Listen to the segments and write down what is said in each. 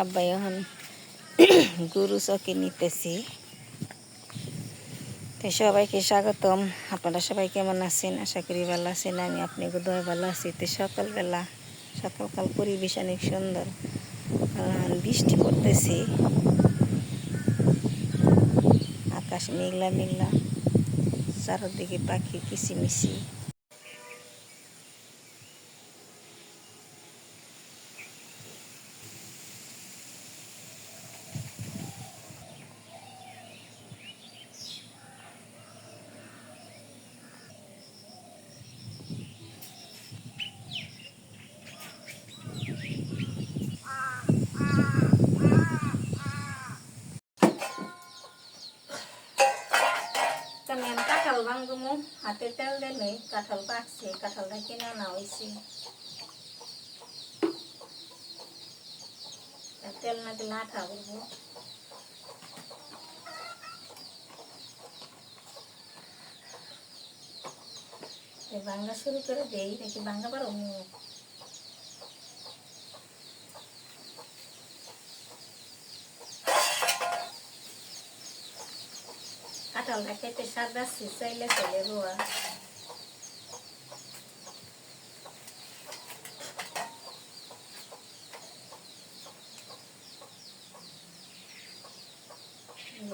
আব্বাই এখন গরু চকি নিতেছি। তো সবাইকে স্বাগতম। আপনারা সবাই কেমন আছেন? আশা করি ভালো আছেন। আমি আপনাকে দয় ভালো আছি। তো সকালকাল পরিবেশ অনেক সুন্দর, বৃষ্টি পড়তেছে, আকাশ মেঘলা মেঘলা, চারদিকে পাখি কিচিমিচি। আমি কাঁঠাল ভাঙবো, হাতে তেল দিলে কাঁঠাল পাকছে, কাঁঠালটা কিনে আনা হয়েছে। তেল না দিলে আঠা করবো। ভাঙ্গা শুরু করে দেই, নাকি ভাঙ্গা পারো? কাঁঠালটা খেতে স্বাদ আছে, চাইলে চাইলে রোয়া।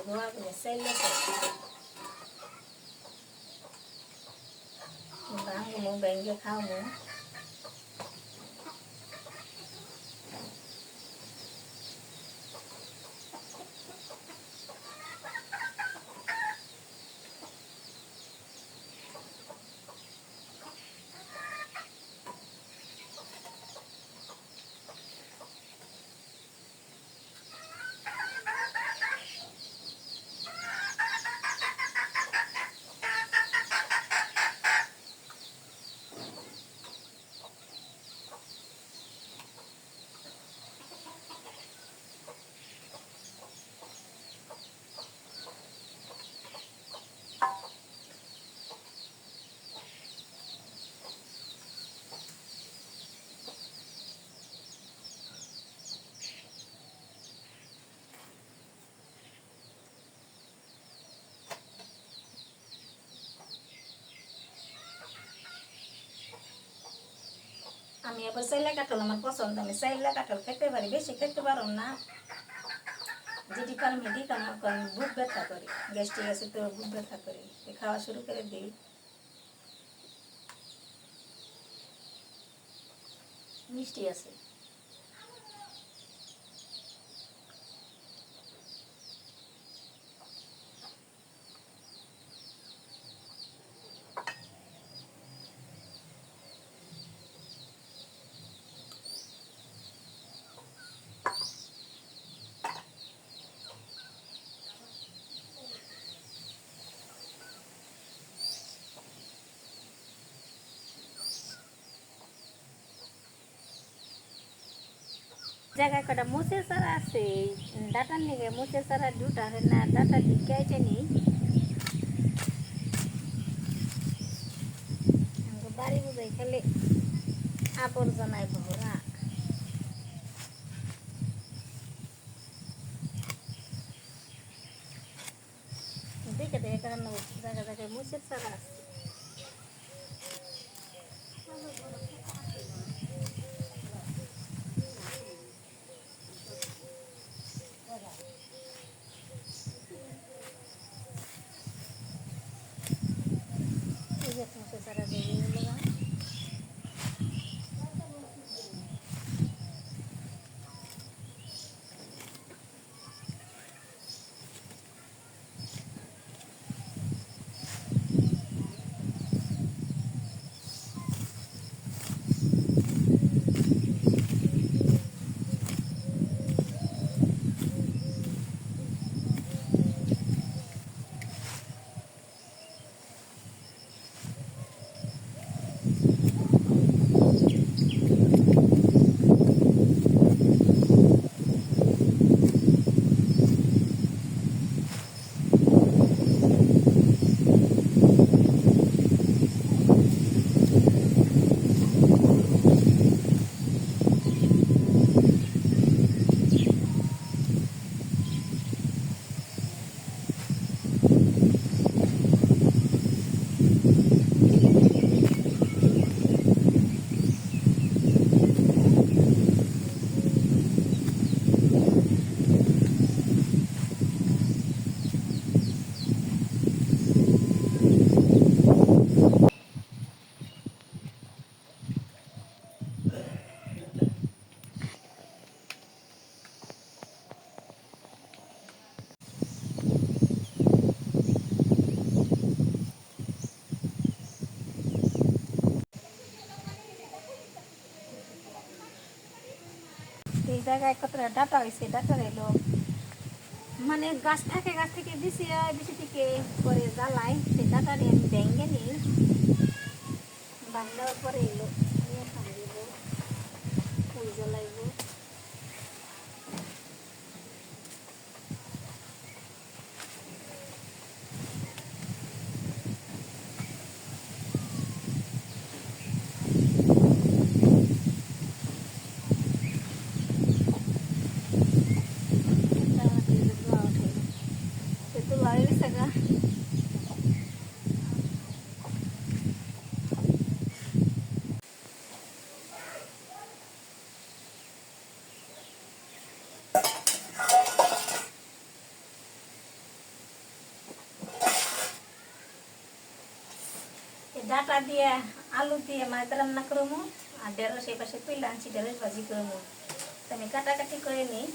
রোয়া করে চাইলে ভাঙবো, ভেঙে খাওয়াবো। আমি আবার চাইলে কাঁঠাল আমার পছন্দ, আমি চাইলে কাঁঠাল খেতে পারি, বেশি খেতে পারো না। যেটি কারণ হেঁটি কারণ বুক ব্যথা করি, গ্যাস্ট্রিক আছে তো বুক ব্যথা করি, খাওয়া শুরু করে দিই। মিষ্টি আছে। জায়গায় কটা মুসের চারা আছে, ডাটার নিগে মুসের চারা দুটা না, ডাটা ঢুকাইতে নেই। বাড়ি বুঝাই খেলে আবর্জনায় ভরা। দেখে দেখে কারণ জায়গা জায়গায় মুসের চারা আছে। মুসের চারা দিয়ে জায়গায় কতটা ডাটা হয়েছে, ডাটা এলো মানে গাছ থাকে, গাছ থেকে বিচি হয়, বিচি থেকে পরে জ্বালাই, সেই ডাটা নিয়ে আমি ভেঙে নিই, বাংলার পরে এলো নিয়ে খাইব, ফুল জ্বালাইব। ডাটা দিয়ে আলু দিয়ে মাছ রান্না করবো, আর ঢেঁড়স এই পাশে তুলে আনছি, ঢেঁড়স ভাজি করবো। তো আমি কাটাকাটি করে নিই,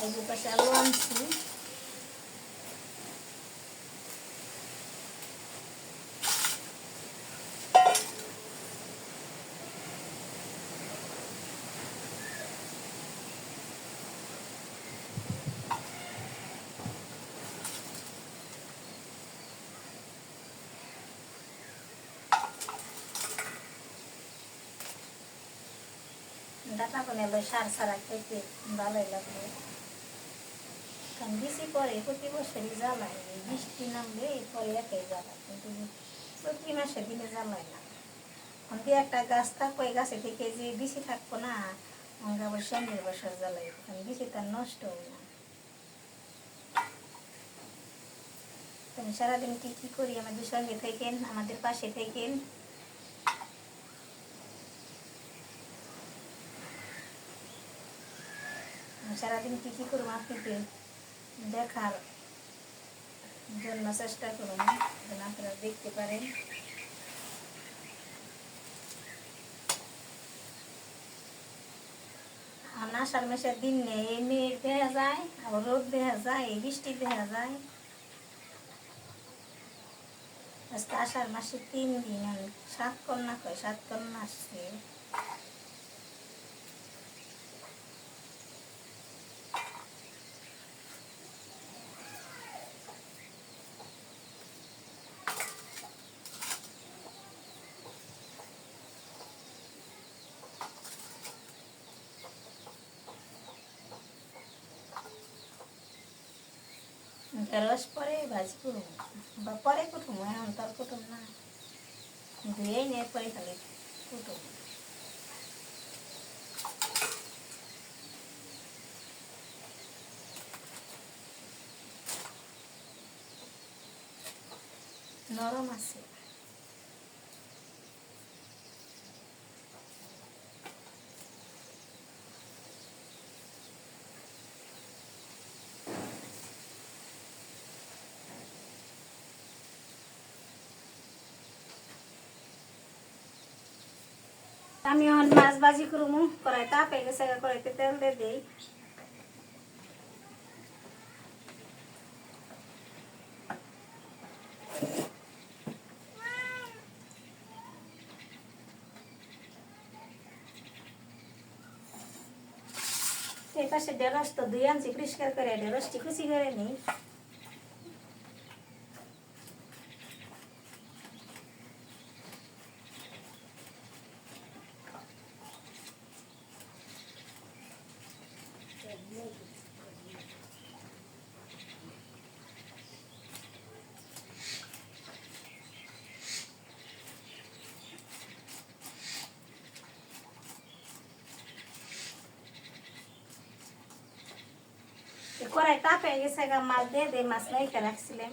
এই দু পাশে আলু আনছি। ডাটা বানালে সার সারা খেতে ভালোই লাগবে, কারণ বেশি পরে প্রতি বছরই জ্বালায়, বৃষ্টি নামলে পরে একাই জ্বালায়, কিন্তু চৈত্রি মাসে দিনে জ্বালায় না। দিয়ে একটা গাছ থাকবো, এই গাছে থেকে যে বেশি থাকবো না, আমরা আবার সামনের বছর জ্বালাই, কারণ বেশি তার নষ্ট হয় না। তুমি সারাদিন কি কি করি আমাদের সঙ্গে থাকেন, আমাদের পাশে থাকেন। সারাদিন কি কি করবো আপনাকে দেখার জন্য চেষ্টা করুন, যেন আপনারা দেখতে পারেন। আর আষাঢ় মাসের দিন নেই, এই মেঘ দেখা যায়, আবার রোদ দেখা যায়, এই বৃষ্টি দেখা যায়। আজকে আষাঢ় মাসে 3 দিন, 7 কন্যা কয়, 7 কন্যা আসছে। ঢেঁড়স পরে ভাজি করবো বা পরে কুটুম, এখন তো আর কুটুম না, ধুয়েই নিয়ে পরে খালি কুটুম। নরম আছে। আমি এখন মাছ ভাজি করবো, কড়াই তাপে গেছে, কড়াইতে তেল দিয়ে দিই। এই পাশে ঢেঁড়স তো ধুয়ে আনছি পরিষ্কার করে, ঢেঁড়সটি কুচি করে নিই। কড়াই তাপে গেছে, মাছ দিয়ে দিয়ে মাছ নাইকা রাখছিলাম।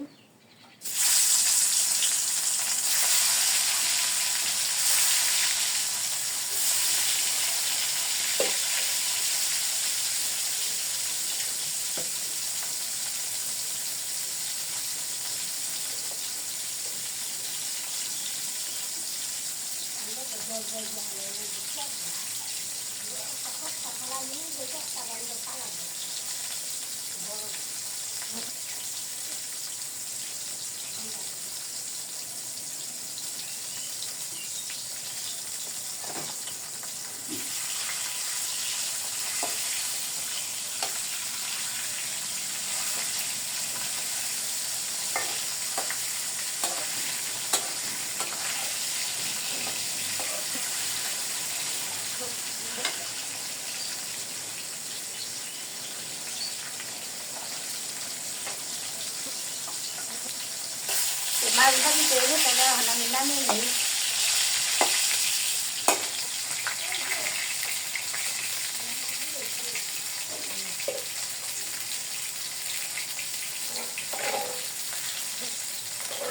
নামিয়ে নিই।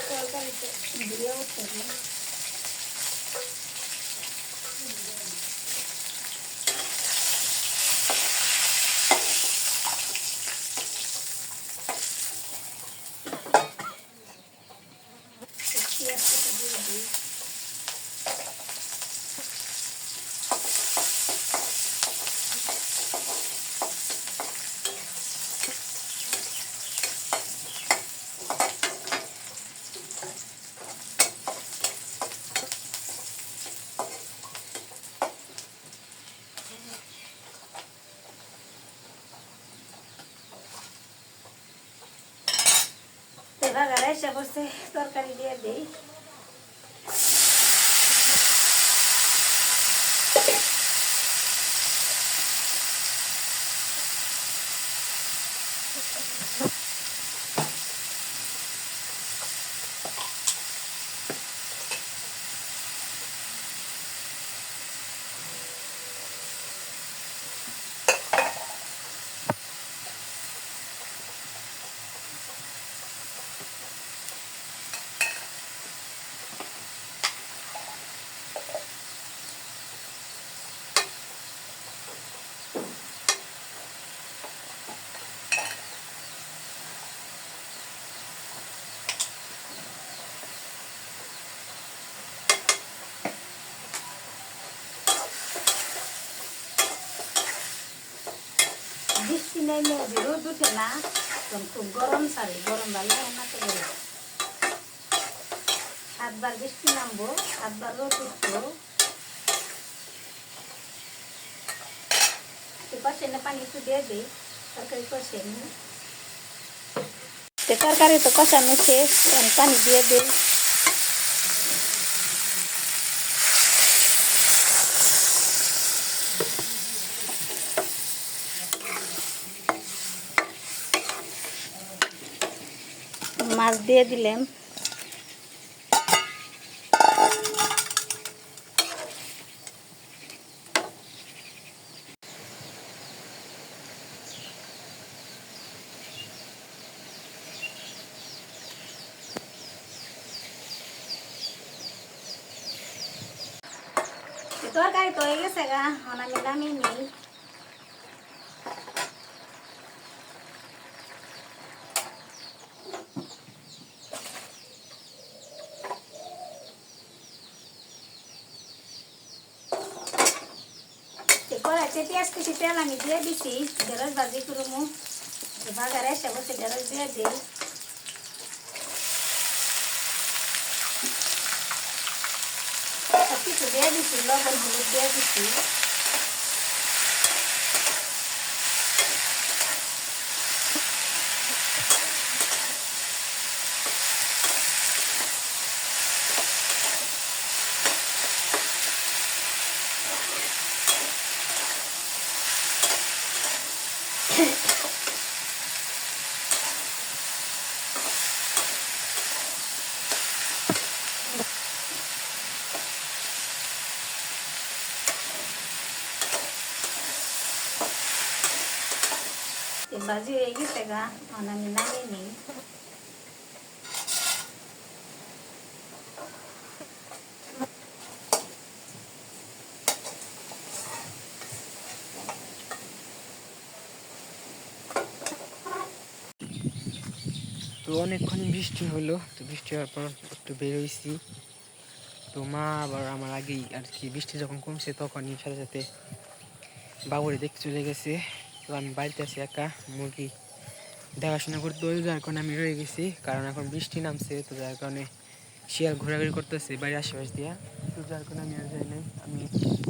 তরকারিতে দিয়ে উঠতে দিই। পেঁয়াজ কেটে দিয়ে দিই। বাগারে এসে বসে তরকারি দিয়ে দিই। বৃষ্টি নেমে রোদ উঠে না, তখন খুব গরম ছাড়ে, গরম ভালো হয় না তো গরম। 7 বার বৃষ্টি নামবো, 7 বার রোদ উঠবো। কষে না পানি একটু দিয়ে দিই, তরকারি কষে নিই। তরকারি তো কষানো শেষ, পানি দিয়ে দিই। মাছ দিয়ে দিলাম। তরকারি তো হয়ে গেছে গা, আমি নামিয়ে নিই। কড়াইতে পেঁয়াজ কুচি তেল আমি দিয়ে দিছি, ঢেঁড়স ভাজি করবো। বাগারে এসে বসে ঢেঁড়স দিয়ে দিই। সব কিছু দিয়ে দিছি, লবণ হলুদ দিয়ে দিছি। ভাজি হয়ে গেছে গা, আমি নামিয়ে নিই। তো অনেকক্ষণ বৃষ্টি হলো, তো বৃষ্টি হওয়ার পর একটু বেরোইছি। তো মা আবার আমার আগেই আর কি, বৃষ্টি যখন কমছে তখনই সাথে সাথে বাবুরে দেখতে চলে গেছে। তো আমি বাড়িতে আছি একা, মুরগি দেখাশোনা করতে ওই যার কারণে আমি রয়ে গেছি, কারণ এখন বৃষ্টি নামছে। তো যার কারণে শিয়াল ঘোরাঘুরি করতেছে বাড়ির আশেপাশ দিয়া, তো যার কারণে আমি আর যাই নাই, আমি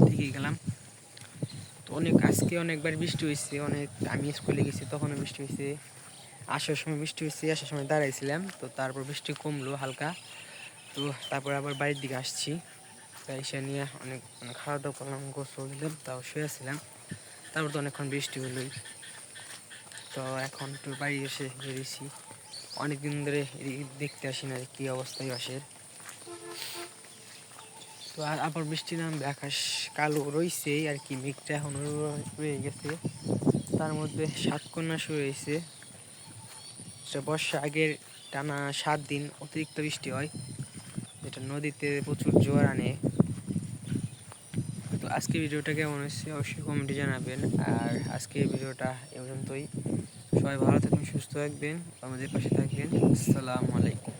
থেকেই গেলাম। তো আজকে অনেকবার বৃষ্টি হয়েছে, আমি স্কুলে গেছি তখনও বৃষ্টি হয়েছে, আসার সময় বৃষ্টি হয়েছে, আসার সময় দাঁড়াইছিলাম। তো তারপর বৃষ্টি কমলো হালকা, তো তারপর আবার বাড়ির দিকে আসছি। তাই এসে নিয়ে অনেক খাওয়া দাওয়া করলাম, গোসল দিলাম, তাও শুয়েছিলাম। তারপর তো অনেকক্ষণ বৃষ্টি হলোই। তো এখন একটু বাড়ি এসে বেরিয়েছি, অনেকদিন ধরে দেখতে আসি না কী অবস্থায় বাসের। তো আর আবার বৃষ্টি নামবে, আকাশ কালো রইছে আর কি, মেঘটা এখনো রয়ে গেছে। তার মধ্যে সাতকন্যা শুরু হয়েছে। বর্ষা আগের টানা 7 দিন অতিরিক্ত বৃষ্টি হয়, যেটা নদীতে প্রচুর জোয়ার আনে। তো আজকে ভিডিওটা কেমন হয়েছে অবশ্যই কমেন্টে জানাবেন। আর আজকের ভিডিওটা এ পর্যন্তই। সবাই ভালো থাকবেন, সুস্থ থাকবেন, আমাদের পাশে থাকবেন। আসসালামু আলাইকুম।